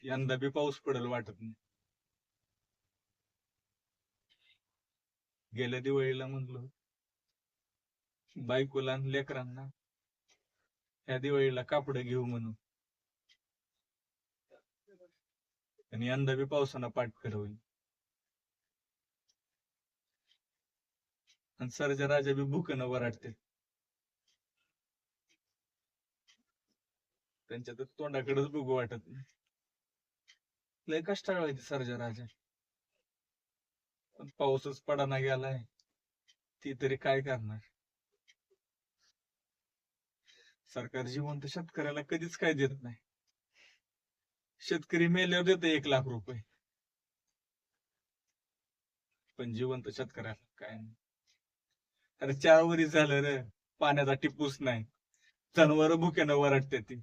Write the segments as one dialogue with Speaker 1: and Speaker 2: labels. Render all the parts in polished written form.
Speaker 1: यंदा बी पाऊस पडेल वाटत नाही. गेल्या दिवाळीला म्हणलो बायकोला आणि लेकरांना ह्या दिवाळीला कापड घेऊ म्हणून, आणि यंदा बी पावसानं पाठ फिरवली. आणि सरजा राजा बी भुकन वराडते. त्यांच्या तर तोंडाकडेच बघू वाटत नाही. लय कष्टाळ व्हायचे सरजा राजा. पण पाऊसच पडाना गेलाय, ती तरी काय करणार. सरकार जिवंत शेतकऱ्याला कधीच काय देत नाही. शेतकरी मेल्यावर देतो 1,00,000 रुपये, पण जिवंत शेतकऱ्याला काय नाही. अरे 4 वर्ष झालं रे, पाण्याचा टिपूस नाही. जनावर भुक्यानं वरडते ती,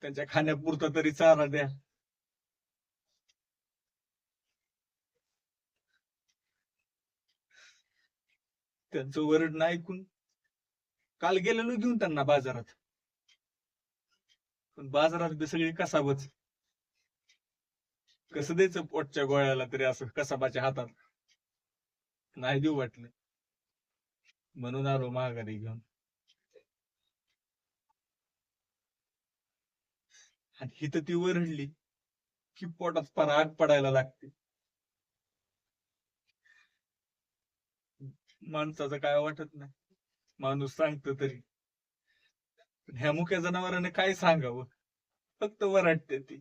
Speaker 1: त्यांच्या खाण्यापुरता तरी चारा द्या. त्यांचं वरडणं ऐकून काल गेलेलो घेऊन त्यांना बाजारात, पण बाजारात बी सगळी कसाबच. कसं द्यायचं पोटच्या गोळ्याला तरी असं कसाबाच्या हातात, नाही देऊ वाटलं. म्हणून आलो महागारी घेऊन. आणि हिथं ती वरडली की पोटात फार आग पडायला लागते. माणसाचं काय वाटत नाही, माणूस सांगतो तरी. ह्या मुक्या जनावराने काय सांगावं, फक्त वरडते ती.